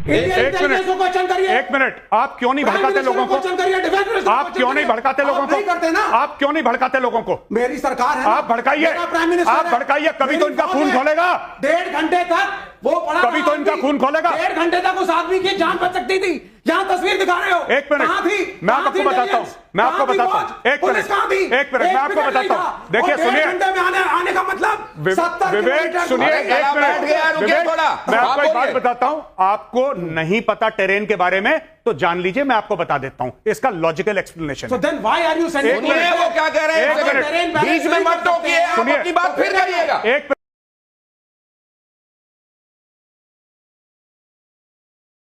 एक मिनट, आप क्यों नहीं भड़काते लोगों को? आप क्यों नहीं भड़काते लोगों को? आप क्यों नहीं भड़काते लोगों को? मेरी सरकार है, आप भड़काइए, आप भड़काइए, कभी तो इनका खून खोलेगा। 1.5 घंटे तक वो पड़ा, कभी तो इनका खून खोलेगा। 1.5 घंटे तक उस आदमी की जान बच सकती थी। यहाँ तस्वीर दिखा रहे हो। एक मिनट, मैं आपको बताता हूँ, मैं आपको बताता हूँ। एक मिनट, मैं आपको बताता हूँ। देखिए, सुनिए, आने का मतलब विवेक, सुनिए, एक मिनट, विवेक, मैं आपको एक बात बताता हूँ। आपको नहीं पता टेरेन के बारे में तो जान लीजिए, मैं आपको बता देता हूं इसका logical explanation. So then why are you sending? सुनिए वो क्या कह रहे हैं, बीच में मत टोकिए, आप अपनी बात फिर करिएगा।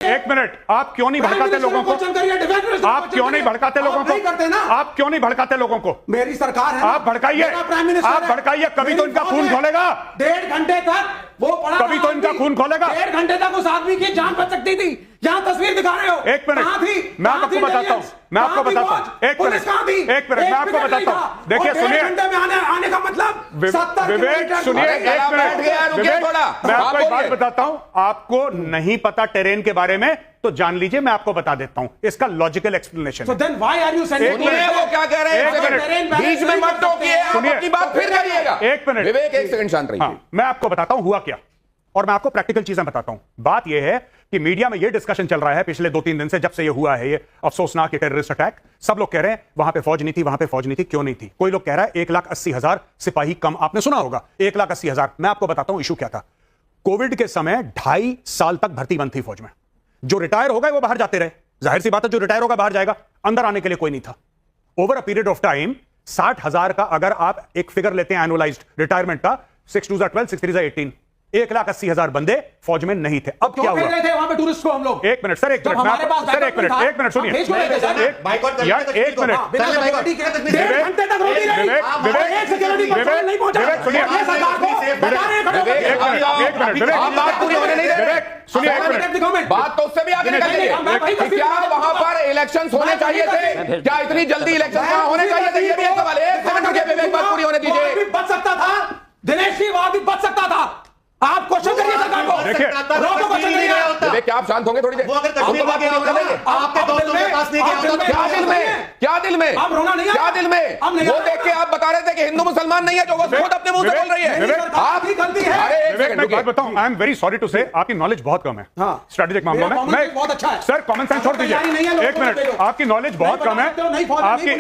एक मिनट, आप क्यों नहीं भड़काते लोगों को? आप क्यों नहीं भड़काते लोगों को? आप क्यों नहीं भड़काते लोगों को? मेरी सरकार है, आप भड़काइए, आप भड़काइए, कभी तो इनका खून खोलेगा। 1.5 घंटे तक वो पड़ा, कभी तो इनका खून खोलेगा। 1.5 घंटे तक उस आदमी की जान बच सकती थी। यहाँ तस्वीर दिखा रहे हो। एक मिनट, मैं आपको बताता हूँ, मैं आपको बताता हूँ। एक मिनट, मैं आपको बताता हूँ। देखिए, सुनिए, आने का मतलब विवेक, सुनिए, एक मिनट, विवेक, मैं आपको एक बात बताता हूँ। आपको नहीं पता टेरेन के बारे में तो जान लीजिए, मैं आपको बता देता हूं इसका logical explanation. So then why are you sending? सुनिए वो क्या कह रहे हैं, बीच में मत टोकिए, आप अपनी बात फिर करिएगा। एक मिनट, विवेक, एक सेकंड शांत रहिए। मैं आपको बताता हूं हुआ क्या, और मैं आपको प्रैक्टिकल चीजें बताता हूं। बात यह है कि मीडिया में यह डिस्कशन चल रहा है पिछले 2-3 दिन से, जब से यह हुआ है, ये अफसोसनाक टेररिस्ट अटैक। सब लोग कह रहे हैं वहां पे फौज नहीं थी, वहां पे फौज नहीं थी। क्यों नहीं थी? कोई लोग कह रहा है 1,80,000 सिपाही कम। आपने सुना होगा 1,80,000। मैं आपको बताता हूं इशू क्या था। कोविड के समय 2.5 साल तक भर्ती बंद थी फौज में। जो रिटायर हो गए वो बाहर जाते रहे, जाहिर सी बात है, जो रिटायर होगा बाहर जाएगा, अंदर आने के लिए कोई नहीं था। Over a period of time 60,000 का अगर आप एक फिगर लेते हैं एनुअलाइज्ड रिटायरमेंट का, 6 2 12, 6 3 18, 1,80,000 बंदे फौज में नहीं थे। अब क्या हुआ? वहां पे टूरिस्ट को हम लोग। एक मिनट सर, एक मिनट, सर एक मिनट, एक मिनट सुनिए यार, एक मिनट, बात पूरी होने नहीं दे। सुनिए एक मिनट, बात तो उससे भी आगे निकलिए। क्या वहां पर इलेक्शंस होने चाहिए थे? क्या इतनी जल्दी इलेक्शन वहां होने चाहिए थे? ये भी एक सवाल है। एक सेकंड रुकिए विवेक, बात पूरी होने दीजिए। बच सकता था, दिनेश जी, वहां भी बच सकता था। आप क्वेश्चन करिए सरकार को। देखिए, विवेक, क्या आप शांत होंगे थोड़ी देर? आपके दोस्तों के पास नहीं गया होता। क्या दिल में, क्या दिल में, आप रोना नहीं, क्या दिल में? वो देख के आप बता रहे थे कि हिंदू मुसलमान नहीं है, जो वो खुद अपने मुंह से बोल रही है। आपकी गलती है। अरे एक विवेक, सेकंड मैं रुकिए। बात बताऊं, I am very sorry to say, आपकी नॉलेज बहुत कम है स्ट्रेटेजिक मामलों में। मैं बहुत अच्छा है सर, कॉमन सेंस छोड़ दीजिए। एक मिनट, आपकी नॉलेज बहुत कम है आपकी।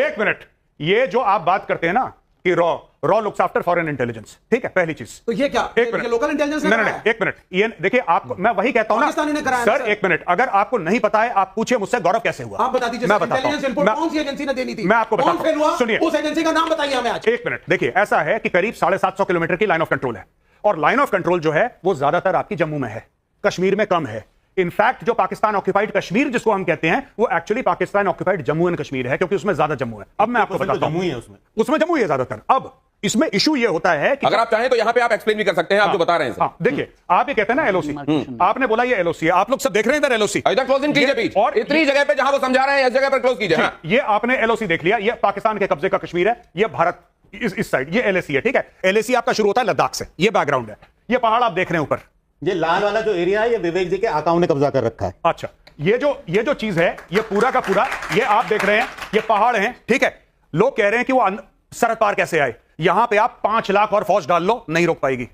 एक मिनट, ये जो आप बात करते हैं ना कि raw looks after foreign intelligence, ठीक है, पहली चीज। तो ये क्या? एक मिनट, लोकल इंटेलिजेंस नहीं, एक मिनट, ये देखिए, आपको मैं वही कहता हूं ना सर, एक मिनट, अगर आपको नहीं पता है, आप पूछिए मुझसे गौरव कैसे हुआ, आप बता दीजिए। मैं बताता हूं, कौन सी एजेंसी ने देनी थी, मैं आपको बताता हूं, सुनिए, उस एजेंसी का नाम बताइए हमें आज। एक मिनट, देखिए, ऐसा है कि करीब 750 किलोमीटर की लाइन ऑफ कंट्रोल है, और लाइन ऑफ कंट्रोल जो है वो ज्यादातर आपकी जम्मू में है, कश्मीर में कम है। इनफैक्ट जो पाकिस्तान ऑक्यूपाइड कश्मीर जिसको हम कहते हैं, वो actually Pakistan occupied Jammu and Kashmir है, क्योंकि उसमें ज्यादा जम्मू है। अब मैं आपको बताता हूं, उसमें जम्मू है ज्यादातर। अब इसमें इशू ये होता है कि अगर आप चाहें तो यहां पे आप एक्सप्लेन भी कर सकते हैं, आप जो बता रहे हैं। देखिए, आप ये कहते हैं ना एलओसी, आपने बोला ये एलओसी है, आप लोग सब देख रहे हैं इधर एलओसी, इधर क्लोजिंग कीजिए बीच, और इतनी जगह पे जहां वो समझा रहे हैं इस जगह पर क्लोज कीजिए। ये आपने एलओसी देख लिया, ये पाकिस्तान के कब्जे का कश्मीर है, ये भारत इस साइड, ये एलएसी है, ठीक है। एलएसी आपका शुरू होता है लद्दाख से, ये बैकग्राउंड है, ये पहाड़ आप देख रहे हैं ऊपर, ये लाल वाला जो एरिया है, ये विवेक जी के आकाओं ने कब्जा कर रखा है। अच्छा, ये जो चीज है, ये पूरा का पूरा, ये आप देख रहे हैं, ये पहाड़ हैं, ठीक है। लोग कह रहे हैं कि वो सरहद पार कैसे आए। यहां पे आप 5 लाख और फौज डाल लो, नहीं रोक पाएगी।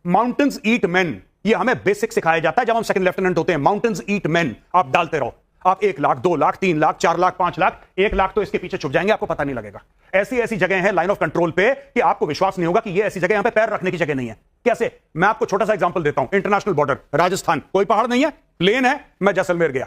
माउंटेन्स ईट मैन, ये हमें बेसिक सिखाया जाता है जब हम सेकंड लेफ्टिनेंट होते हैं। माउंटेन्स ईट मैन, आप डालते रहो, आप 1 लाख, 2 लाख, 3 लाख, 4 लाख, 5 लाख, 1 लाख तो इसके पीछे छुप जाएंगे, आपको पता नहीं लगेगा। ऐसी ऐसी जगह है लाइन ऑफ कंट्रोल पे कि आपको विश्वास नहीं होगा कि ये ऐसी जगह, यहां पे पैर रखने की जगह नहीं है। कैसे? मैं आपको छोटा सा एग्जांपल देता हूं। इंटरनेशनल बॉर्डर राजस्थान, कोई पहाड़ नहीं है, प्लेन है। मैं जैसलमेर गया,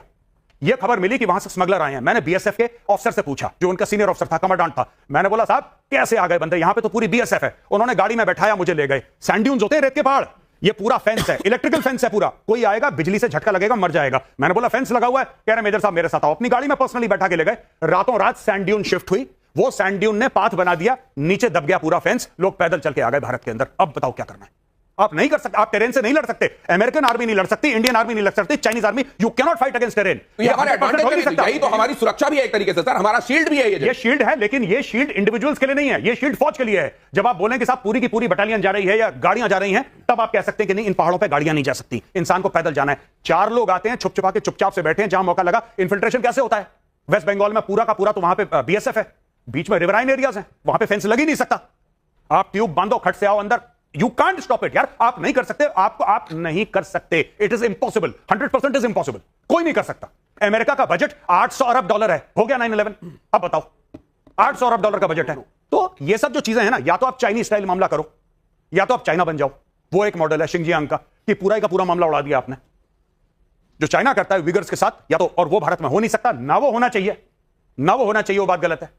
यह खबर मिली कि वहां से स्मगलर आए हैं। मैंने बीएसएफ के ऑफिसर से पूछा, जो उनका सीनियर ऑफिसर था, कमांडेंट था। मैंने बोला, साहब कैसे आ गए बंदे, यहां पे तो पूरी बीएसएफ है। उन्होंने गाड़ी में बैठाया, मुझे ले गए। सैंड ड्यून्स होते हैं, रेत के पहाड़, ये पूरा फेंस है, इलेक्ट्रिकल फेंस है पूरा। कोई आएगा, बिजली से झटका लगेगा, मर जाएगा। मैंने बोला फेंस लगा हुआ है, कह रहे मेजर साहब मेरे साथ आओ। अपनी गाड़ी में पर्सनली बैठा के ले गए। रातों रात सैंड ड्यून शिफ्ट हुई, वो सैंड ड्यून ने पाथ बना दिया, नीचे दब गया पूरा फेंस, लोग पैदल चल के आ गए भारत के अंदर। अब बताओ क्या करना है? आप नहीं कर सकते, आप टेरेन से नहीं लड़ सकते। अमेरिकन आर्मी नहीं लड़ सकती, इंडियन आर्मी नहीं लड़ सकती, Chinese army, you can not fight against terrain. ये हमारे एडवांटेज है, यही तो हमारी सुरक्षा भी है एक तरीके से सर, हमारा शील्ड भी है ये शील्ड है, लेकिन ये शील्ड इंडिविजुअल्स के लिए नहीं है, ये शील्ड फौज के लिए है। जब आप बोलें कि साहब पूरी की पूरी बटालियन जा रही है या गाड़ियां जा रही हैं, तब आप कह सकते हैं कि नहीं, इन पहाड़ों पर गाड़ियां नहीं जा सकती, इंसान को पैदल जाना है। 4 लोग आते हैं, छुप छुपा के चुपचाप से बैठे हैं, जहां मौका लगा। इन्फिल्ट्रेशन कैसे होता है? वेस्ट बंगाल में पूरा का पूरा तो वहां पे बीएसएफ है, बीच में रिवराइन एरियाज हैं, वहां पे फेंस लग ही नहीं सकता। आप ट्यूब बांधो, खट से आओ अंदर, यू कांट स्टॉप इट यार, आप नहीं कर सकते, आप नहीं कर सकते, it is impossible, 100% is impossible, कोई नहीं कर सकता। अमेरिका का बजट $800 अरब है, हो गया 9/11। अब बताओ, $800 अरब का बजट है। तो ये सब जो चीजें हैं ना, या तो आप चाइनीज स्टाइल मामला करो, या तो आप चाइना बन जाओ। वो एक मॉडल है शिंजियांग का, कि पूरा का पूरा मामला उड़ा दिया आपने, जो चाइना करता है विगर्स के साथ, या तो, और वो भारत में हो नहीं सकता, ना वो होना चाहिए, ना वो होना चाहिए, वो बात गलत है।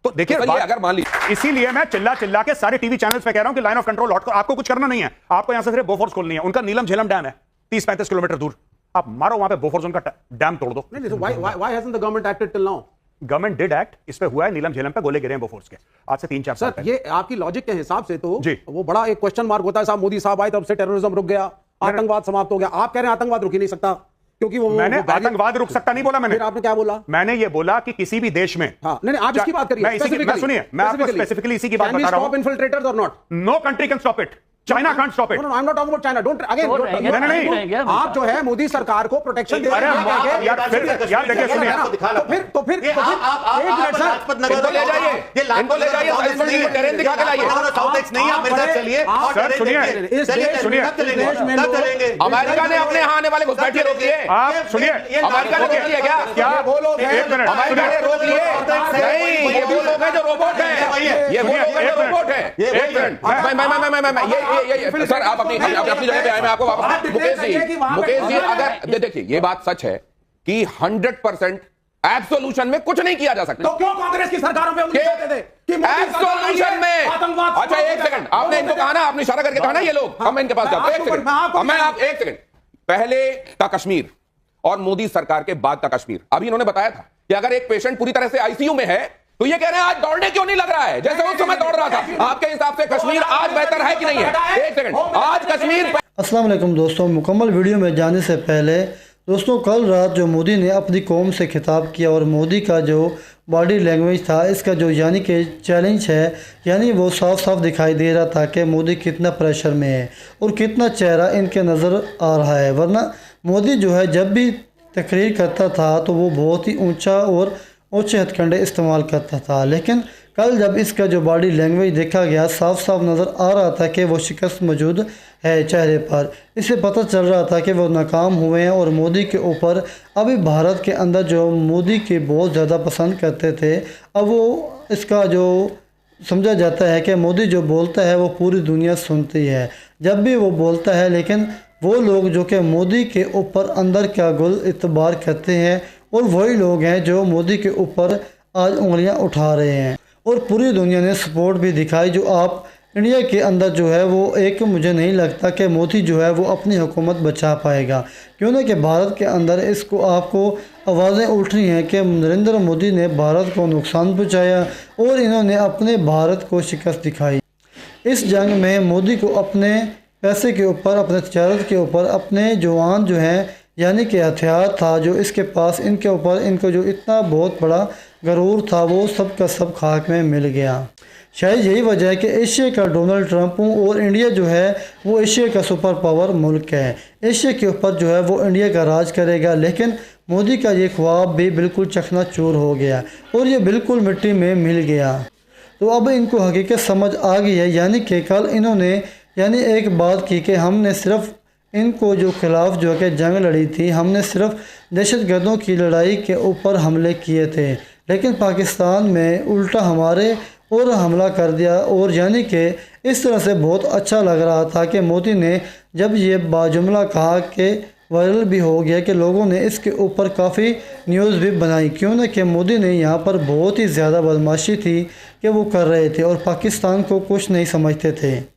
तो देखिए, अगर मान लीजिए, इसीलिए मैं चिल्ला के सारे टीवी चैनल्स पे कह रहा हूं कि लाइन ऑफ कंट्रोल हॉट, आपको कुछ करना नहीं है, आपको यहां से सिर्फ बोफोर्स खोलनी है। उनका नीलम झेलम डैम है 30-35 किलोमीटर दूर, आप मारो वहां पे बोफोर्स, उनका डैम तोड़ दो। Why hasn't the government acted till now? Government did act, इस पे हुआ है, नीलम झेलम पे गोले गिरे हैं बोफोर्स के, आज से 3-4 साल सर, ये आपकी लॉजिक के हिसाब से तो जी, वो बड़ा एक क्वेश्चन मार्क होता है साहब। मोदी साहब आए तब से टेररिज्म रुक गया, आतंकवाद समाप्त हो गया। आप कह रहे हैं आतंकवाद रुक ही नहीं सकता, क्योंकि मैंने आतंकवाद रुक सकता नहीं बोला मैंने। फिर आपने क्या बोला? मैंने ये बोला कि किसी भी देश में, हाँ, नहीं आप इसकी बात करिए, सुनिए, मैं आपको स्पेसिफिकली इसी की बात बता रहा हूं। इन्फिल्ट्रेटर्स और not, no country can stop it, China can't stop it. I am not talking about China, don't again, नहीं, आप जो है मोदी सरकार को प्रोटेक्शन दे रहे हैं। यार देखिए, सुनिए, तो फिर एक मिनट सर, इनको ले जाइए, इनको ले जाइए, टेरेन दिखा के लाइए। सर सुनिए, अमेरिका ने अपने यहाँ आने वाले घुसपैठिए रोक लिए। आप सुनिए, अमेरिका ने रोक लिया क्या? वो लोग एक मिनट, अमेरिका ने रोक लिए नहीं, ये वो लोग हैं जो रोबोट है, ये वो लोग हैं जो रोबोट है। एक मिनट, ये सर, आप अपनी जगह पे आए, मैं आपको वापस, मुकेश जी, अगर देखिए, ये बात सच है कि 100% एब्सोल्यूशन में कुछ नहीं किया जा सकता। तो क्यों कांग्रेस की सरकारों पे उंगली करते थे कि एब्सोल्यूशन में? अच्छा, एक सेकंड, आपने इनको कहा ना, आपने इशारा करके कहा ना ये लोग, हम इनके पास जाते हैं। एक सेकंड, पहले का कश्मीर और मोदी सरकार के बाद का कश्मीर। अभी इन्होंने बताया था कि अगर एक पेशेंट पूरी तरह से आईसीयू में है, तो ये कह रहे हैं आज दौड़ने क्यों नहीं लग रहा है, जैसे उस समय दौड़ रहा था। आपके हिसाब से कश्मीर आज बेहतर है कि नहीं है? एक सेकंड, आज कश्मीर। अस्सलाम वालेकुम दोस्तों, मुकम्मल वीडियो में जाने से पहले दोस्तों, कल रात जो मोदी ने अपनी कौम से खिताब किया और मोदी का जो बॉडी लैंग्वेज था, इसका जो यानी कि चैलेंज है, यानी वो साफ साफ दिखाई दे रहा था कि मोदी कितना प्रेशर में है और कितना चेहरा इनके नज़र आ रहा है। वरना मोदी जो है जब भी तकरीर करता था तो वो बहुत ही ऊंचा और ऊंचे हथकंडे इस्तेमाल करता था, लेकिन कल जब इसका जो बॉडी लैंग्वेज देखा गया, साफ साफ नज़र आ रहा था कि वो शिकस्त मौजूद है चेहरे पर। इससे पता चल रहा था कि वो नाकाम हुए हैं और मोदी के ऊपर अभी भारत के अंदर जो मोदी के बहुत ज़्यादा पसंद करते थे, अब वो इसका जो समझा जाता है कि मोदी जो बोलता है वो पूरी दुनिया सुनती है जब भी वो बोलता है। लेकिन वो लोग जो कि मोदी के ऊपर अंदर का गुल इतबार करते हैं, और वही लोग हैं जो मोदी के ऊपर आज उंगलियां उठा रहे हैं, और पूरी दुनिया ने सपोर्ट भी दिखाई। जो आप इंडिया के अंदर जो है वो एक, मुझे नहीं लगता कि मोदी जो है वो अपनी हुकूमत बचा पाएगा, क्यों ना कि भारत के अंदर इसको आपको आवाज़ें उठ रही हैं कि नरेंद्र मोदी ने भारत को नुकसान पहुँचाया और इन्होंने अपने भारत को शिकस्त दिखाई। इस जंग में मोदी को अपने पैसे के ऊपर, अपने तजारत के ऊपर, अपने जवान जो हैं यानी कि हथियार था जो इसके पास, इनके ऊपर इनको जो इतना बहुत बड़ा गरूर था, वो सब का सब खाक में मिल गया। शायद यही वजह है कि एशिया का डोनाल्ड ट्रंप हूँ और इंडिया जो है वो एशिया का सुपर पावर मुल्क है। एशिया के ऊपर जो है वो इंडिया का राज करेगा, लेकिन मोदी का ये ख्वाब भी बिल्कुल चकनाचूर हो गया और ये बिल्कुल मिट्टी में मिल गया। तो अब इनको हकीकत समझ आ गई है, यानी कि कल इन्होंने एक बात की कि हमने सिर्फ इनको जो खिलाफ जो है कि जंग लड़ी थी, हमने सिर्फ दहशतगर्दों की लड़ाई के ऊपर हमले किए थे, लेकिन पाकिस्तान में उल्टा हमारे और हमला कर दिया। और यानी कि इस तरह से बहुत अच्छा लग रहा था कि मोदी ने जब ये बाजुमला कहा कि वायरल भी हो गया कि लोगों ने इसके ऊपर काफ़ी न्यूज़ भी बनाई, क्यों ना कि मोदी ने यहाँ पर बहुत ही ज़्यादा बदमाशी थी कि वो कर रहे थे और पाकिस्तान को कुछ नहीं समझते थे।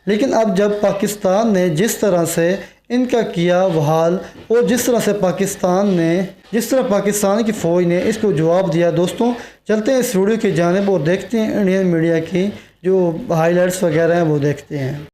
लेकिन अब जब पाकिस्तान ने जिस तरह से इनका किया वहाल और जिस तरह पाकिस्तान की फ़ौज ने इसको जवाब दिया, दोस्तों चलते हैं इस वीडियो की जानिब और देखते हैं इंडियन मीडिया की जो हाइलाइट्स वगैरह हैं वो देखते हैं।